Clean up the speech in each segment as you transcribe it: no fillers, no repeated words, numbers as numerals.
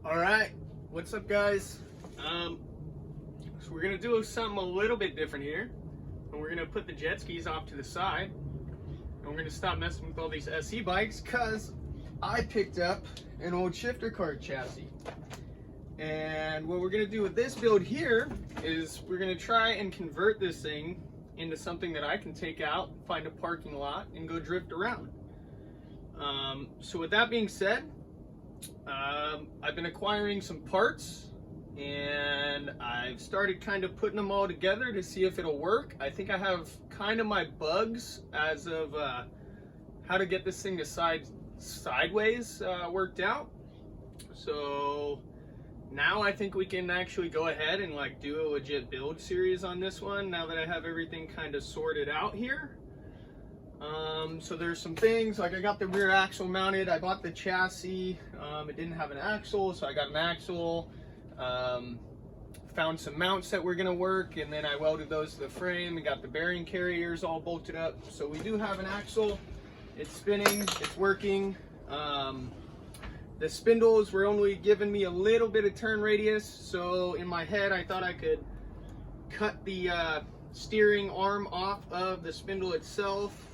All right, what's up, guys? So we're gonna do something a little bit different here, and we're gonna put the jet skis off to the side, and we're gonna stop messing with all these SE bikes because I picked up an old shifter Kart chassis. And what we're gonna do with this build here is we're gonna try and convert this thing into something that I can take out, find a parking lot, and go drift around. So with that being said, I've been acquiring some parts and I've started kind of putting them all together to see if it'll work. I think I have kind of my bugs as of how to get this thing to sideways worked out. So now I think we can actually go ahead and like do a legit build series on this one now that I have everything kind of sorted out here. So there's some things like I got the rear axle mounted. I bought the chassis. It didn't have an axle, so I got an axle. Found some mounts that were gonna work, and then I welded those to the frame and got the bearing carriers all bolted up. So we do have an axle. It's spinning, it's working. The spindles were only giving me a little bit of turn radius, so in my head I thought I could cut the steering arm off of the spindle itself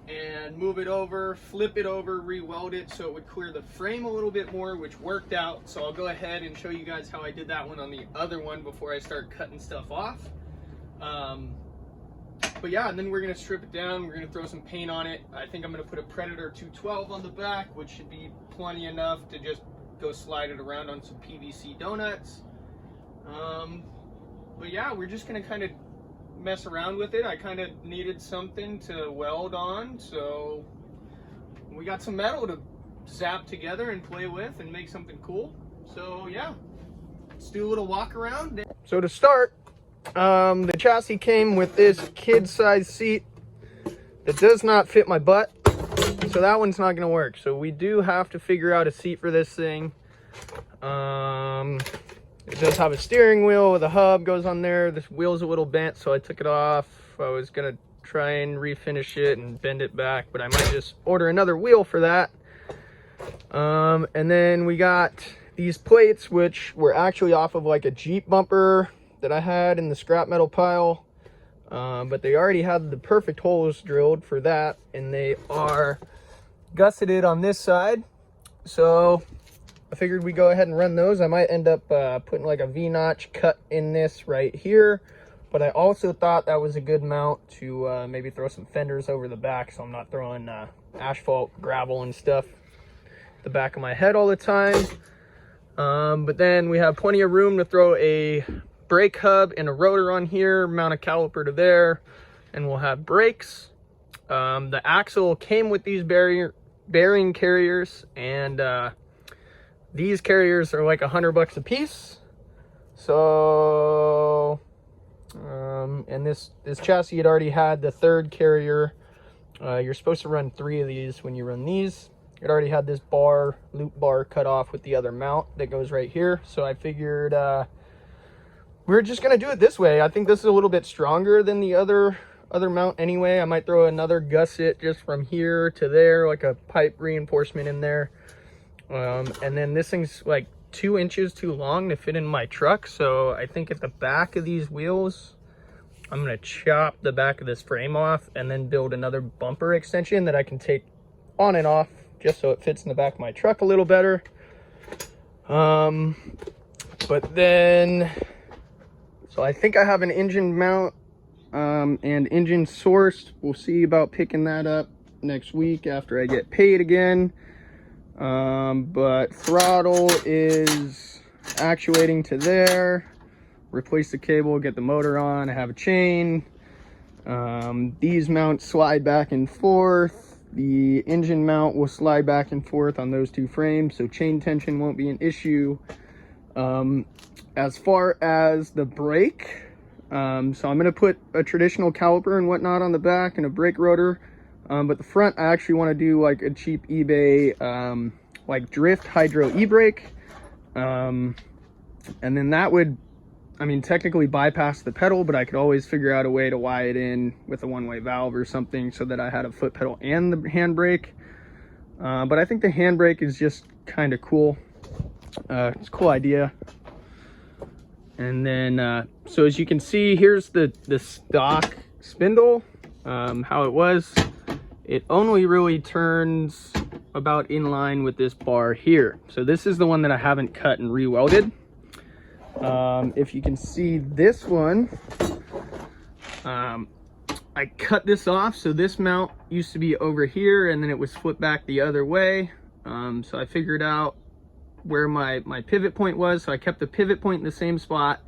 and move it over, flip it over, re-weld it so it would clear the frame a little bit more, which worked out. So I'll go ahead and show you guys how I did that one on the other one before I start cutting stuff off. But yeah, and then we're gonna strip it down. We're gonna throw some paint on it. I think I'm gonna put a Predator 212 on the back, which should be plenty enough to just go slide it around on some PVC donuts. But yeah, we're just gonna kind of mess around with it. I kind of needed something to weld on, so we got some metal to zap together and play with and make something cool. So yeah, let's do a little walk around. So to start, the chassis came with this kid-size seat that does not fit my butt, so that one's not gonna work. So we do have to figure out a seat for this thing. It does have a steering wheel with a hub goes on there. This wheel's a little bent, so I took it off. I was gonna try and refinish it and bend it back, but I might just order another wheel for that. And then we got these plates, which were actually off of like a Jeep bumper that I had in the scrap metal pile. But they already had the perfect holes drilled for that, and they are gusseted on this side. So I figured we go ahead and run those. I might end up putting like a V-notch cut in this right here, but I also thought that was a good mount to maybe throw some fenders over the back, so I'm not throwing asphalt, gravel and stuff at the back of my head all the time. But then we have plenty of room to throw a brake hub and a rotor on here, mount a caliper to there, and we'll have brakes. The axle came with these bearing carriers, and these carriers are like $100 a piece. So, and this chassis had already had the third carrier. You're supposed to run 3 of these when you run these. It already had this loop bar cut off with the other mount that goes right here. So I figured we're just gonna do it this way. I think this is a little bit stronger than the other mount anyway. I might throw another gusset just from here to there, like a pipe reinforcement in there. And then this thing's like 2 inches too long to fit in my truck, so I think at the back of these wheels I'm gonna chop the back of this frame off and then build another bumper extension that I can take on and off just so it fits in the back of my truck a little better. But then, so I think I have an engine mount and engine sourced. We'll see about picking that up next week after I get paid again. But throttle is actuating to there. Replace the cable, get the motor on. I have a chain. These mounts slide back and forth. The engine mount will slide back and forth on those 2 frames, so chain tension won't be an issue. As far as the brake, so I'm going to put a traditional caliper and whatnot on the back and a brake rotor. But the front, I actually want to do like a cheap eBay, like drift hydro e-brake. And then that would, I mean, technically bypass the pedal, but I could always figure out a way to wire it in with a one-way valve or something so that I had a foot pedal and the handbrake. But I think the handbrake is just kind of cool. It's a cool idea. And then, so as you can see, here's the stock spindle, how it was. It only really turns about in line with this bar here. So this is the one that I haven't cut and re-welded. If you can see this one, I cut this off. So this mount used to be over here and then it was flipped back the other way. So I figured out where my pivot point was. So I kept the pivot point in the same spot,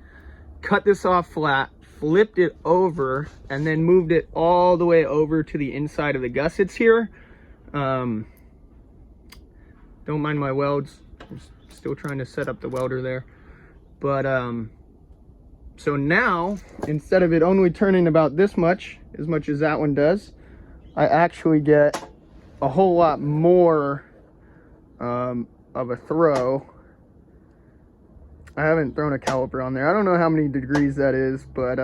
cut this off flat, flipped it over, and then moved it all the way over to the inside of the gussets here. Don't mind my welds. I'm still trying to set up the welder there. But so now, instead of it only turning about this much, as much as that one does, I actually get a whole lot more of a throw. I haven't thrown a caliper on there. I don't know how many degrees that is, but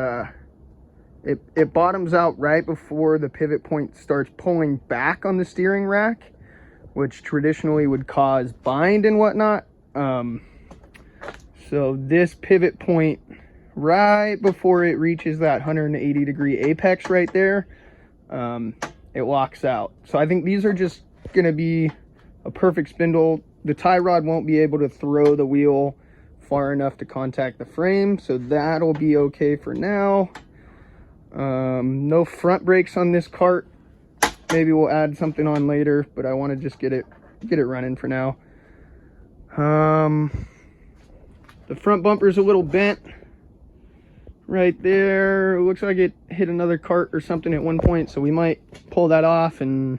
it bottoms out right before the pivot point starts pulling back on the steering rack, which traditionally would cause bind and whatnot. So this pivot point right before it reaches that 180 degree apex right there, it locks out. So I think these are just going to be a perfect spindle. The tie rod won't be able to throw the wheel far enough to contact the frame, so that'll be okay for now. No front brakes on this cart. Maybe we'll add something on later, but I want to just get it running for now. The front bumper's a little bent right there. It looks like it hit another cart or something at one point, so we might pull that off and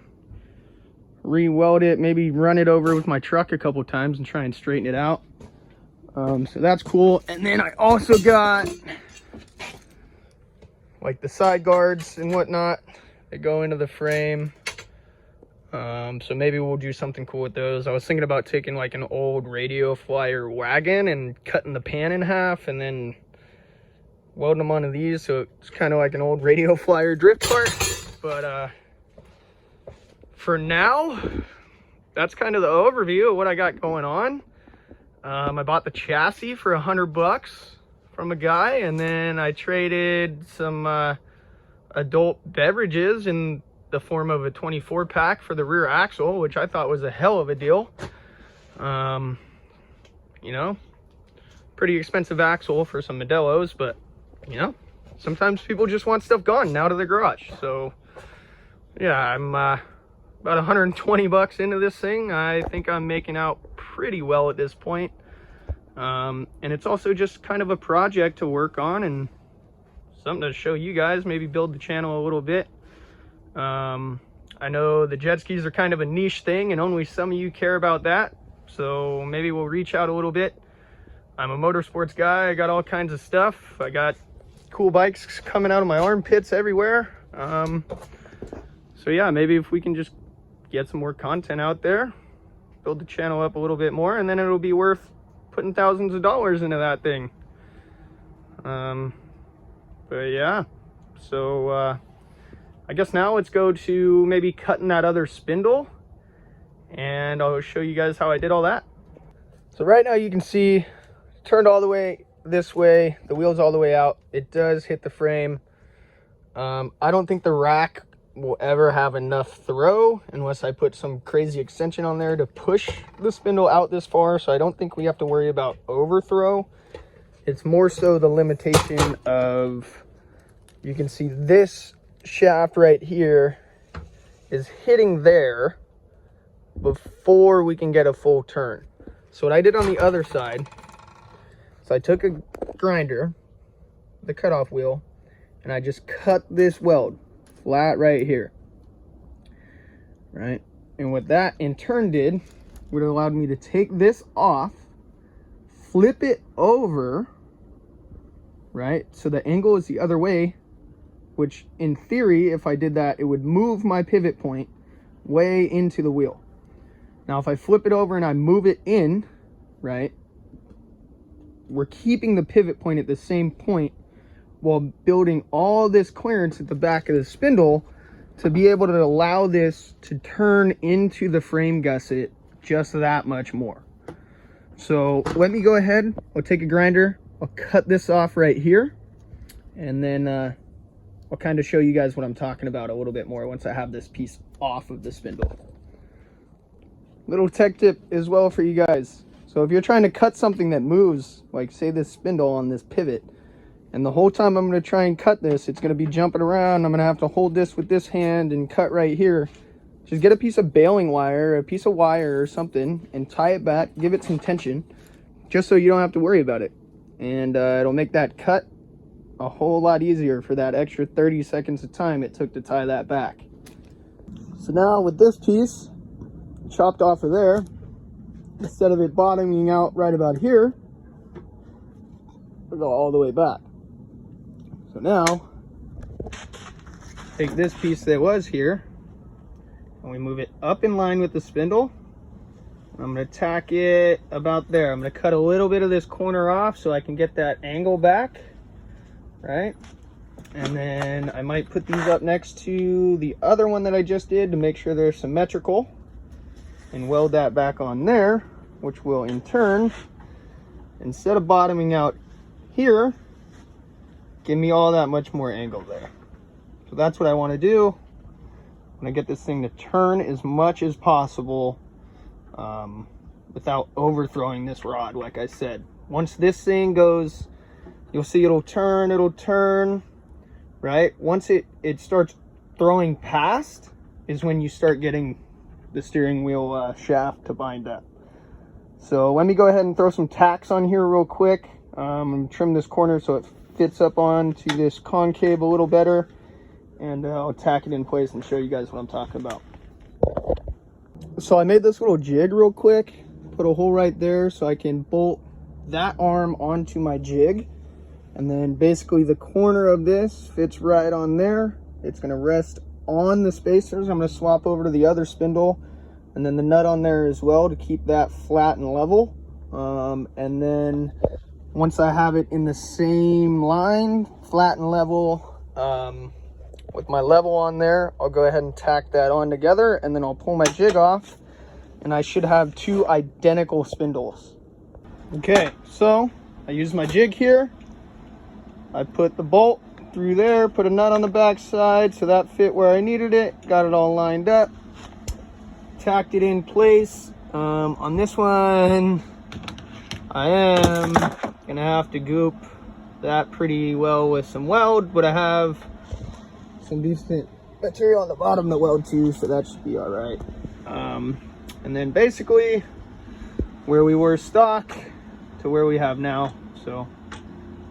re-weld it, maybe run it over with my truck a couple times and try and straighten it out. So that's cool. And then I also got like the side guards and whatnot that go into the frame. So maybe we'll do something cool with those. I was thinking about taking like an old radio flyer wagon and cutting the pan in half and then welding them onto these, so it's kind of like an old radio flyer drift cart. But for now, that's kind of the overview of what I got going on. I bought the chassis for $100 from a guy, and then I traded some adult beverages in the form of a 24 pack for the rear axle, which I thought was a hell of a deal. You know, pretty expensive axle for some Modelos, but you know, sometimes people just want stuff gone out of the garage. So yeah, I'm about $120 into this thing. I think I'm making out pretty well at this point. And it's also just kind of a project to work on and something to show you guys, maybe build the channel a little bit. I know the jet skis are kind of a niche thing and only some of you care about that, so maybe we'll reach out a little bit. I'm a motorsports guy. I got all kinds of stuff. I got cool bikes coming out of my armpits everywhere. So yeah, maybe if we can just get some more content out there, build the channel up a little bit more, and then it'll be worth putting thousands of dollars into that thing. But yeah, so I guess now let's go to maybe cutting that other spindle, and I'll show you guys how I did all that. So right now you can see turned all the way this way, the wheel's all the way out. It does hit the frame. I don't think the rack will ever have enough throw unless I put some crazy extension on there to push the spindle out this far, so I don't think we have to worry about overthrow. It's more so the limitation of, you can see this shaft right here is hitting there before we can get a full turn. So what I did on the other side, so I took a grinder, the cutoff wheel, and I just cut this weld flat right here, right? And what that in turn did would have allowed me to take this off, flip it over, right? So the angle is the other way, which in theory, if I did that, it would move my pivot point way into the wheel. Now, if I flip it over and I move it in, right, we're keeping the pivot point at the same point while building all this clearance at the back of the spindle to be able to allow this to turn into the frame gusset just that much more. So let me go ahead, I'll take a grinder, I'll cut this off right here, and then I'll kind of show you guys what I'm talking about a little bit more once I have this piece off of the spindle. Little tech tip as well for you guys. So if you're trying to cut something that moves, like say this spindle on this pivot, and the whole time I'm going to try and cut this, it's going to be jumping around. I'm going to have to hold this with this hand and cut right here. Just get a piece of baling wire, a piece of wire or something, and tie it back, give it some tension, just so you don't have to worry about it. And it'll make that cut a whole lot easier for that extra 30 seconds of time it took to tie that back. So now with this piece chopped off of there, instead of it bottoming out right about here, it'll go all the way back. So now, take this piece that was here, and we move it up in line with the spindle. I'm going to tack it about there. I'm going to cut a little bit of this corner off so I can get that angle back, right? And then I might put these up next to the other one that I just did to make sure they're symmetrical, and weld that back on there, which will in turn, instead of bottoming out here, give me all that much more angle there. So that's what I want to do. I'm going to get this thing to turn as much as possible without overthrowing this rod, like I said. Once this thing goes, you'll see it'll turn, right? Once it starts throwing past is when you start getting the steering wheel shaft to bind up. So let me go ahead and throw some tacks on here real quick. Trim this corner so it fits up onto this concave a little better, and I'll tack it in place and show you guys what I'm talking about. So I made this little jig real quick, put a hole right there so I can bolt that arm onto my jig, and then basically the corner of this fits right on there. It's going to rest on the spacers. I'm going to swap over to the other spindle, and then the nut on there as well to keep that flat and level. And then once I have it in the same line, flat and level, with my level on there, I'll go ahead and tack that on together, and then I'll pull my jig off, and I should have two identical spindles. Okay, so I use my jig here. I put the bolt through there, put a nut on the back side so that fit where I needed it, got it all lined up, tacked it in place. On this one, I am gonna have to goop that pretty well with some weld, but I have some decent material on the bottom to weld to, so that should be all right. And then basically where we were stock to where we have now, so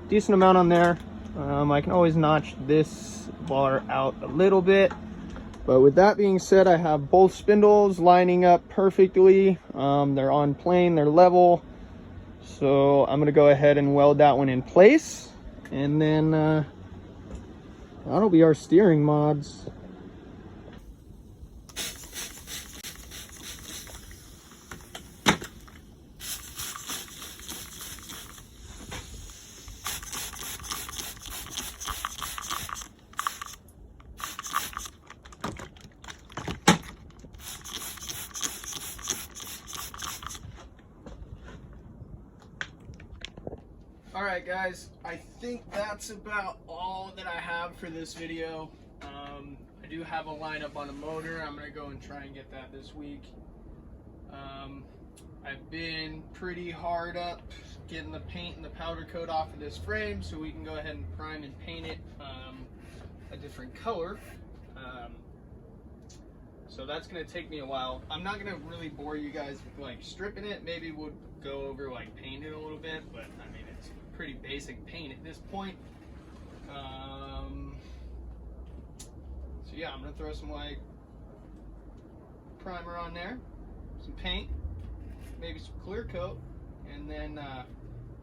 decent amount on there. I can always notch this bar out a little bit, but with that being said, I have both spindles lining up perfectly. They're on plane, they're level, so I'm gonna go ahead and weld that one in place, and then that'll be our steering mods. Alright guys, I think that's about all that I have for this video. I do have a lineup on a motor. I'm going to go and try and get that this week. I've been pretty hard up getting the paint and the powder coat off of this frame so we can go ahead and prime and paint it a different color. So that's going to take me a while. I'm not going to really bore you guys with like stripping it. Maybe we'll go over like paint it a little bit, but I mean it's pretty basic paint at this point. So yeah, I'm going to throw some like primer on there, some paint, maybe some clear coat, and then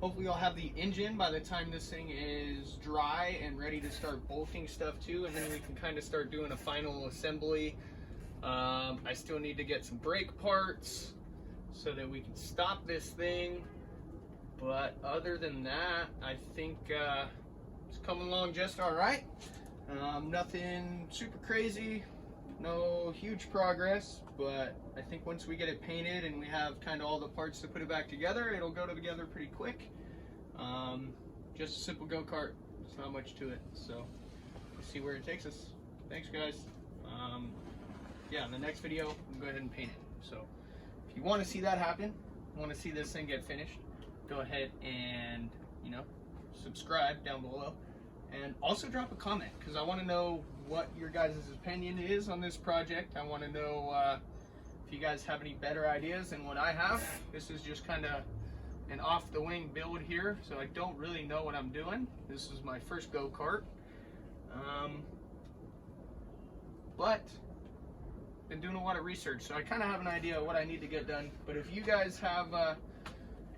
hopefully I'll have the engine by the time this thing is dry and ready to start bolting stuff to, and then we can kind of start doing a final assembly. I still need to get some brake parts so that we can stop this thing, but other than that, I think it's coming along just all right. Nothing super crazy, no huge progress, but I think once we get it painted and we have kind of all the parts to put it back together, it'll go together pretty quick. Just a simple go-kart. There's not much to it, so we'll see where it takes us. Thanks, guys. Yeah, in the next video, we'll go ahead and paint it. So if you want to see that happen, want to see this thing get finished, go ahead and, you know, subscribe down below. And also drop a comment, because I want to know what your guys' opinion is on this project. I want to know if you guys have any better ideas than what I have. This is just kind of an off-the-wing build here, so I don't really know what I'm doing. This is my first go-kart. But been doing a lot of research, so I kind of have an idea of what I need to get done. But if you guys have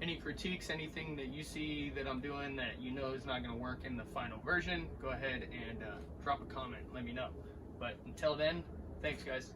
any critiques, anything that you see that I'm doing that you know is not going to work in the final version, go ahead and drop a comment, let me know. But until then, thanks guys.